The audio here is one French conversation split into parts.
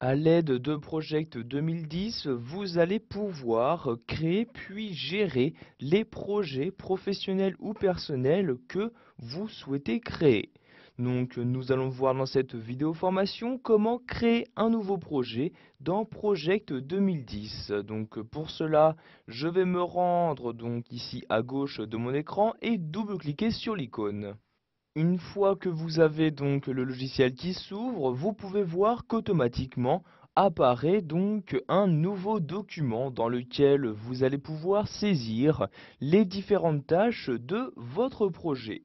À l'aide de Project 2010, vous allez pouvoir créer puis gérer les projets professionnels ou personnels que vous souhaitez créer. Donc, nous allons voir dans cette vidéo formation comment créer un nouveau projet dans Project 2010. Donc, pour cela, je vais me rendre donc ici à gauche de mon écran et double-cliquer sur l'icône. Une fois que vous avez donc le logiciel qui s'ouvre, vous pouvez voir qu'automatiquement apparaît donc un nouveau document dans lequel vous allez pouvoir saisir les différentes tâches de votre projet.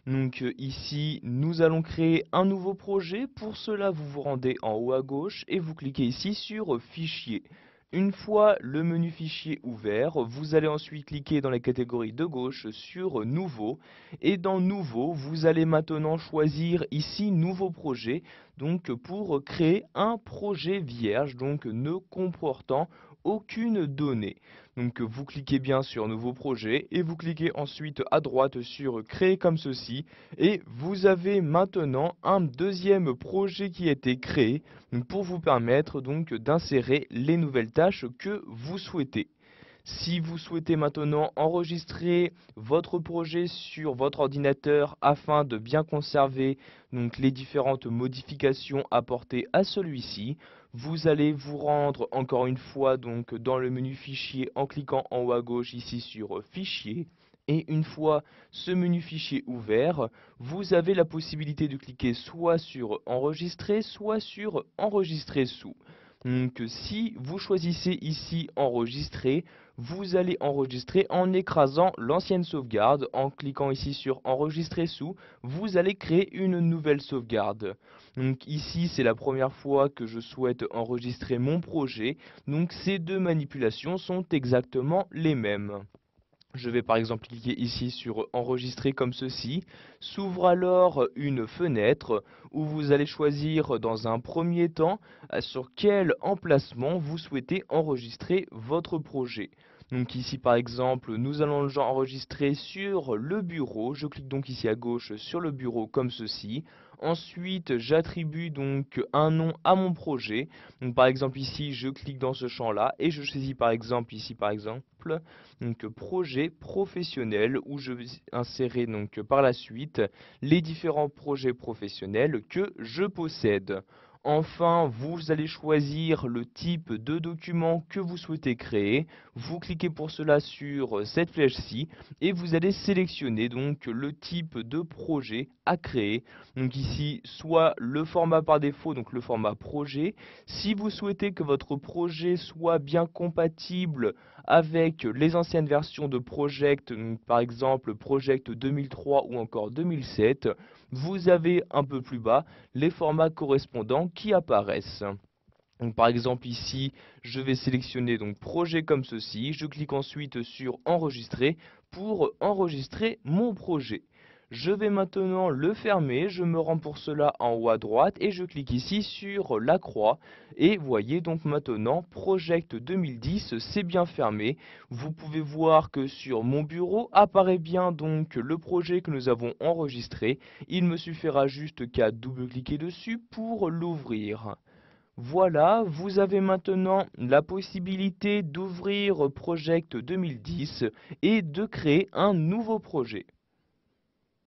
Donc ici, nous allons créer un nouveau projet. Pour cela, vous vous rendez en haut à gauche et vous cliquez ici sur Fichier. Une fois le menu Fichier ouvert, vous allez ensuite cliquer dans la catégorie de gauche sur Nouveau. Et dans Nouveau, vous allez maintenant choisir ici Nouveau projet, donc pour créer un projet vierge, donc ne comportant aucune donnée. Donc vous cliquez bien sur Nouveau projet et vous cliquez ensuite à droite sur Créer comme ceci et vous avez maintenant un deuxième projet qui a été créé pour vous permettre donc d'insérer les nouvelles tâches que vous souhaitez. Si vous souhaitez maintenant enregistrer votre projet sur votre ordinateur afin de bien conserver donc les différentes modifications apportées à celui-ci, vous allez vous rendre encore une fois donc dans le menu Fichier en cliquant en haut à gauche ici sur Fichier. Et une fois ce menu fichier ouvert, vous avez la possibilité de cliquer soit sur Enregistrer, soit sur Enregistrer sous. Donc si vous choisissez ici Enregistrer, vous allez enregistrer en écrasant l'ancienne sauvegarde. En cliquant ici sur Enregistrer sous, vous allez créer une nouvelle sauvegarde. Donc ici, c'est la première fois que je souhaite enregistrer mon projet. Donc ces deux manipulations sont exactement les mêmes. Je vais par exemple cliquer ici sur Enregistrer comme ceci. S'ouvre alors une fenêtre où vous allez choisir dans un premier temps sur quel emplacement vous souhaitez enregistrer votre projet. Donc ici par exemple, nous allons enregistrer sur le bureau. Je clique donc ici à gauche sur le bureau comme ceci. Ensuite, j'attribue donc un nom à mon projet. Donc par exemple ici, je clique dans ce champ-là et je saisis par exemple ici par exemple donc projet professionnel où je vais insérer donc par la suite les différents projets professionnels que je possède. Enfin, vous allez choisir le type de document que vous souhaitez créer. Vous cliquez pour cela sur cette flèche-ci et vous allez sélectionner donc le type de projet à créer. Donc ici, soit le format par défaut, donc le format projet. Si vous souhaitez que votre projet soit bien compatible avec les anciennes versions de Project, par exemple Project 2003 ou encore 2007, vous avez un peu plus bas les formats correspondants qui apparaissent. Donc, par exemple ici, je vais sélectionner donc projet comme ceci, je clique ensuite sur enregistrer pour enregistrer mon projet. Je vais maintenant le fermer, je me rends pour cela en haut à droite et je clique ici sur la croix. Et voyez donc maintenant Project 2010 c'est bien fermé. Vous pouvez voir que sur mon bureau apparaît bien donc le projet que nous avons enregistré. Il me suffira juste qu'à double-cliquer dessus pour l'ouvrir. Voilà, vous avez maintenant la possibilité d'ouvrir Project 2010 et de créer un nouveau projet.